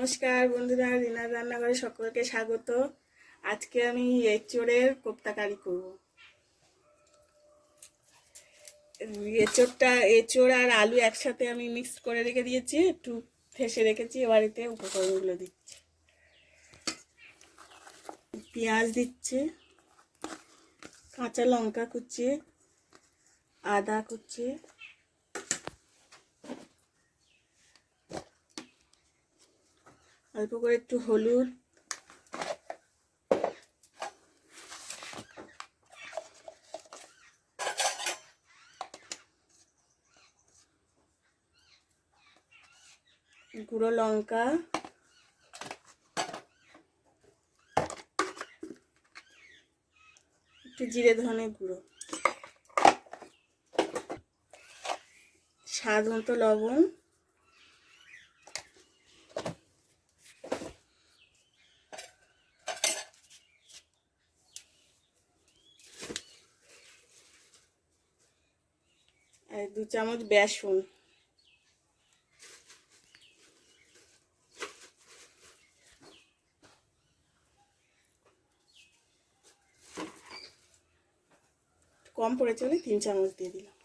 নমস্কার বন্ধুরা, রিনার রান্নাঘরে সকলকে স্বাগত। আজকে আমি এঁচোড়ের কোপ্তা কারি করব। এঁচোড় আর আলু একসাথে আমি মিক্স করে রেখে দিয়েছি, একটু থেসে রেখেছি। এবার এতে উপকরণগুলো দিচ্ছি। পেঁয়াজ দিচ্ছি, কাঁচা লঙ্কা কুচি, আদা কুচি, অল্প করে একটু হলুদ, গুঁড়ো লঙ্কা, একটু জিরে ধনে গুঁড়ো, স্বাদ মতো লবণ, আর 2 চামচ বেসন। কম পড়েছে বলে 3 চামচ দিয়ে দিলাম।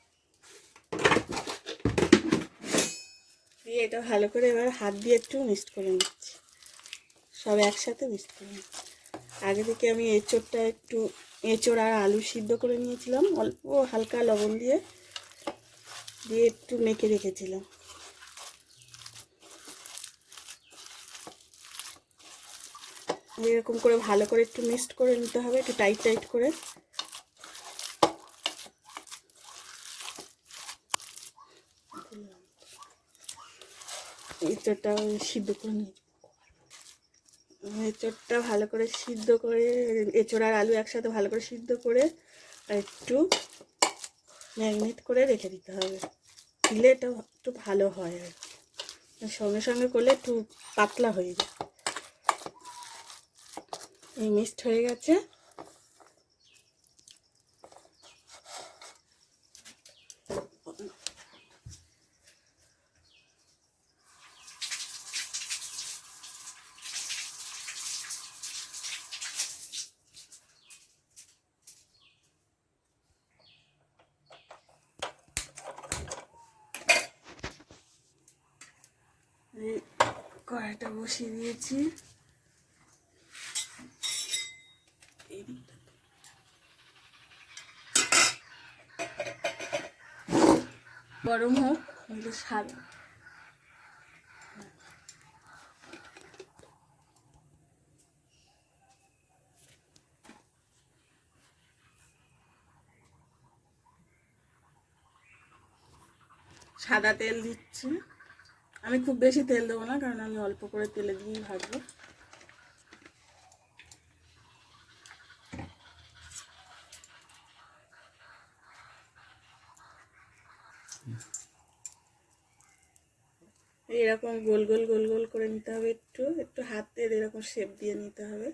দিয়ে এটা ভালো করে এবার হাত দিয়ে একটু মিক্সড করে নিচ্ছি, সব একসাথে মিক্সড করে নিচ্ছি। আগে থেকে আমি এঁচোড় আর আলু সিদ্ধ করে নিয়েছিলাম, অল্প হালকা লবণ দিয়ে একটু মেখে রেখেছিলাম। এরকম করে ভালো করে একটু মিক্সড করে নিতে হবে, একটু টাইট করে। এঁচোড়টা সিদ্ধ করে নিয়েছি। এঁচোড়টা ভালো করে সিদ্ধ করে, এঁচোড় আর আলু একসাথে ভালো করে সিদ্ধ করে একটু ম্যারিনেট করে রেখে দিতে হবে। দিলে এটা একটু ভালো হয়, আর সঙ্গে সঙ্গে করলে একটু পাতলা হয়ে যায়। এই মিক্সড হয়ে গেছে। কড়াইটা বসিয়ে দিয়েছি, গরম হোক। সাদা তেল দিচ্ছি। আমি খুব বেশি তেল দেবো না, কারণ আমি অল্প করে তেলে দিয়েই ভাজবো। এরকম গোল গোল করে নিতে হবে, একটু একটু হাতের এরকম শেপ দিয়ে নিতে হবে।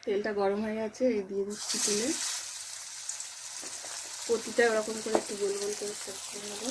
তেলটা গরম হয়ে গেছে, এই দিয়ে দিচ্ছি তেলে। প্রতিটা ওরকম করে একটু গোল করে শেপ করে নেবো।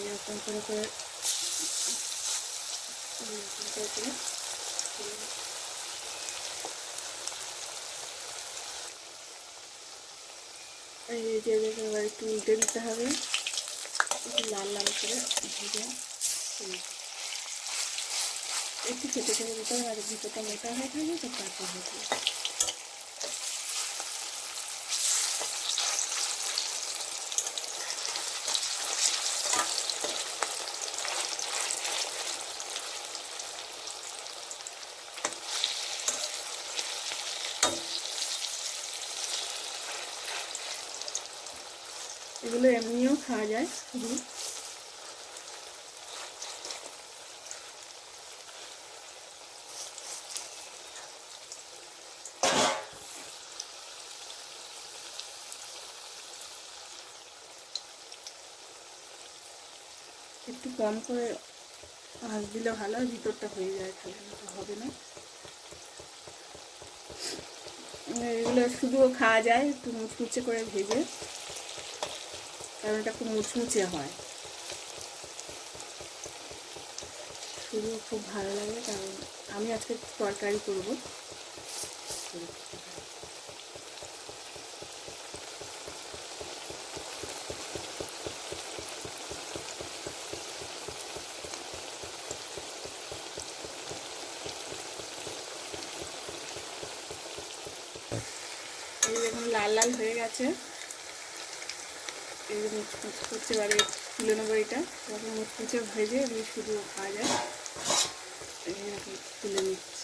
এরকম করে এই যে এবার একটু উল্টে দিতে হবে, লাল করে ভেজে একটু খেতে দিতে হবে। আর ভিতরটা মোটা হয়ে থাকবে, তো তারপর হয়ে এগুলো এমনিও খাওয়া যায় শুধু। একটু কম করে আঁচ দিলে ভালো হয়, ভিতরটা হয়ে যায়, তাহলে হবে না। এগুলো শুধুও খাওয়া যায় একটু মুচমুচে করে ভেজে, কারণ এটা খুব মুচমুচে হয়। শুধু খুব ভালো লাগে, কারণ আমি আজকে তরকারি করব। এই দেখুন লাল লাল হয়ে গেছে, এই মুচমুচ করছে। এবারে তুলে নেবো এটা, যখন মুচমুচে ভেজে এমনি শুধু খাওয়া যায়। এরকম তুলে নিচ্ছি।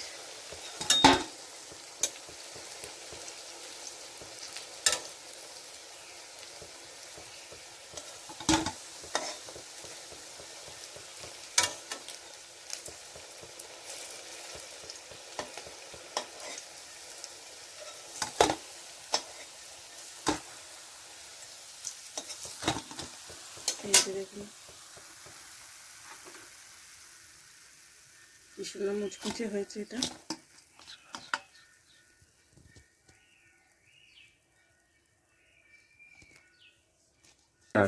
এই যে দেখুন কি সুন্দর মুচমুচে হয়েছে এটা।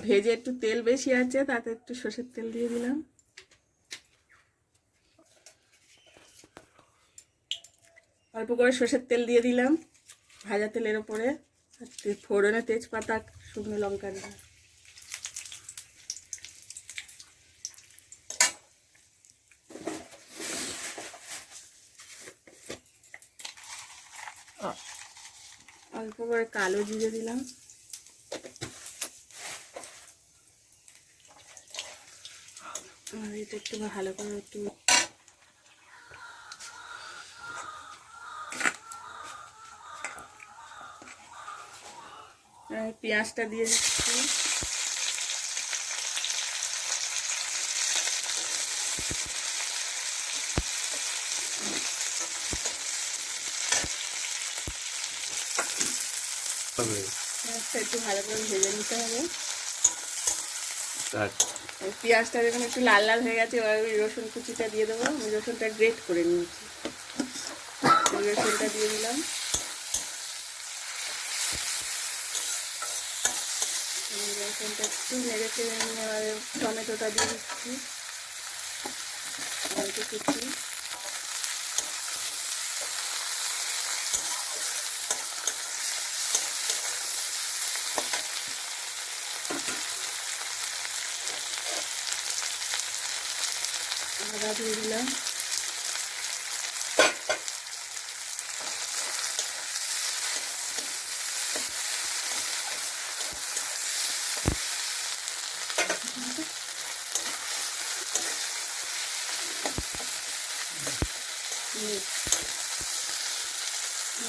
ভেজে একটু তেল বেশি আছে, তাতে একটু সর্ষের তেল দিয়ে দিলাম। অল্প করে সর্ষের তেল দিয়ে দিলাম ভাজা তেলের ওপরে। ফোড়নে তেজপাতা, শুকনো লঙ্কা দিলাম। অল্প করে কালো জিরে দিলাম। আর এটা একটু ভালো করে একটু পেঁয়াজটা দিয়ে দিচ্ছি। পেঁয়াজটা একটু ভালো করে ভেজে নিতে হবে। পেঁয়াজটা যখন একটু লাল লাল হয়ে গেছে, এবার ওই রসুন কুচিটা দিয়ে দেবো। আমি রসুনটা গ্রেট করে নিয়েছি, রসুনটা দিয়ে দিলাম। রসুনটা একটু নেড়ে চেড়ে নিয়ে এবার টমেটোটা দিয়ে দিচ্ছি, টমেটো কুচি। আদা দিয়ে দিলাম।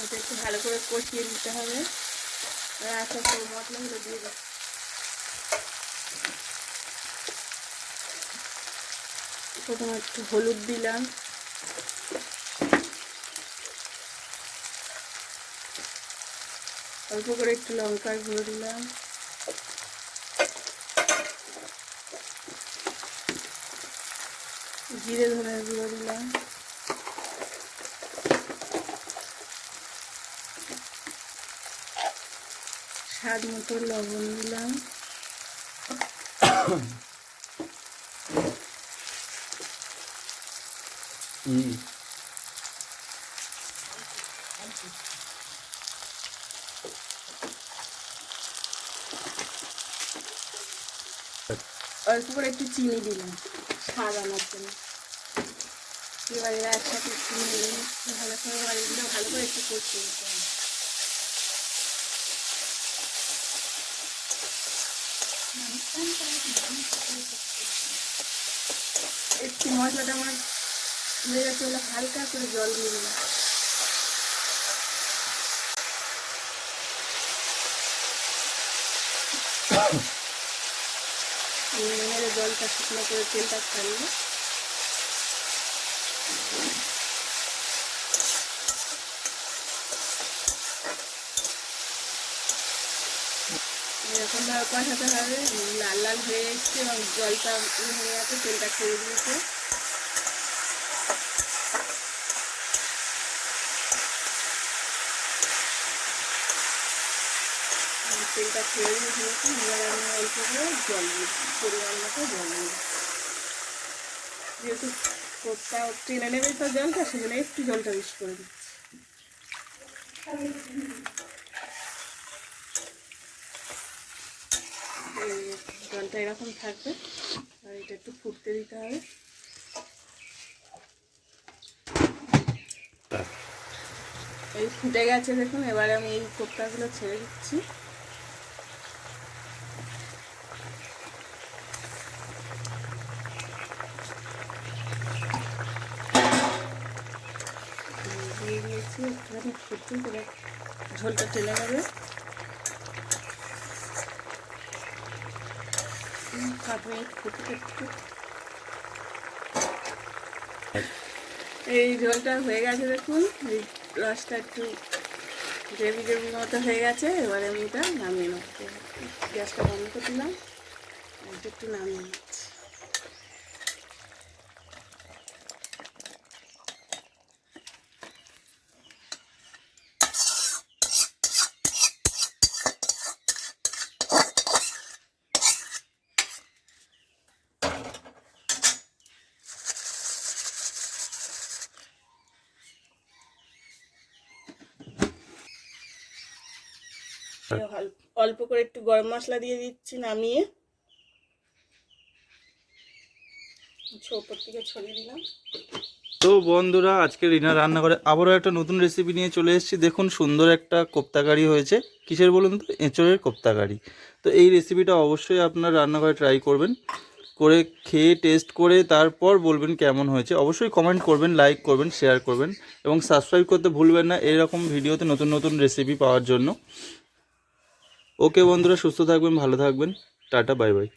এটা একটু ভালো করে কষিয়ে নিতে হবে। আচ্ছা, মশলাগুলো দিয়ে দিচ্ছি। প্রথমে একটু হলুদ দিলাম, অল্প করে একটু লঙ্কার গুঁড়ো দিলাম, জিরে ধনের গুঁড়ো দিলাম, স্বাদ মতো লবণ দিলাম, অল্প করে একটু চিনি দিলাম স্বাদ আনার জন্য। এবার এরা একসাথে চিনি দিলাম ভালো করে, এবার এগুলো ভালো করে একটু কষিয়ে নিতে হবে। একটু মশলাটা আমার লেগে চলে, হালকা করে জল দিয়ে দিলাম। মেরে জলটা শুকনো করে তেলটা ছাড়িয়ে এরকমভাবে কষাতে হবে। লাল লাল হয়ে এসছে এবং জলটা হয়ে গেছে, তেলটা ছেড়ে দিয়েছে। তেলটা ছেড়ে দিয়েছি, এবার আমি অল্প করে জল দিই, পরিমাণ মতো জল দিই। যেহেতু কোপ্তা টেনে নেবে তো জলটা, সেজন্য একটু জলটা বেশি করে দিচ্ছি। জলটা এরকম থাকবে, আর এটা একটু ফুটতে দিতে হবে। এই ফুটে গেছে দেখুন, এবারে আমি এই কোপ্তাগুলো ছেড়ে দিচ্ছি। দিয়ে দিয়েছি, একটুখানি ফুটতে করে ঝোলটা টেনে নেবে। এই ঝোলটা হয়ে গেছে দেখুন, এই রসটা একটু গ্রেভি গ্রেভির মতো হয়ে গেছে। এবারে আমি এটা নামিয়ে নেব। গ্যাসটা বন্ধ করে দিলাম, এটা একটু নামিয়ে নিচ্ছি। অল্প করে একটু গরম মশলা দিয়ে দিচ্ছি নামিয়ে, ওপর থেকে ছড়িয়ে দিলাম। তো বন্ধুরা, আজকে রিনা রান্নাঘরে আবারও একটা নতুন রেসিপি নিয়ে চলে এসেছি। দেখুন, সুন্দর একটা কোপ্তা কারি হয়েছে। কিসের বলুন তো? এঁচোড়ের কোপ্তা কারি। তো এই রেসিপিটা অবশ্যই আপনার রান্নাঘরে ট্রাই করবেন, করে খেয়ে টেস্ট করে তারপর বলবেন কেমন হয়েছে। অবশ্যই কমেন্ট করবেন, লাইক করবেন, শেয়ার করবেন এবং সাবস্ক্রাইব করতে ভুলবেন না এরকম ভিডিওতে নতুন নতুন রেসিপি পাওয়ার জন্য। ওকে বন্ধুরা, সুস্থ থাকবেন, ভালো থাকবেন, টাটা, বাই বাই।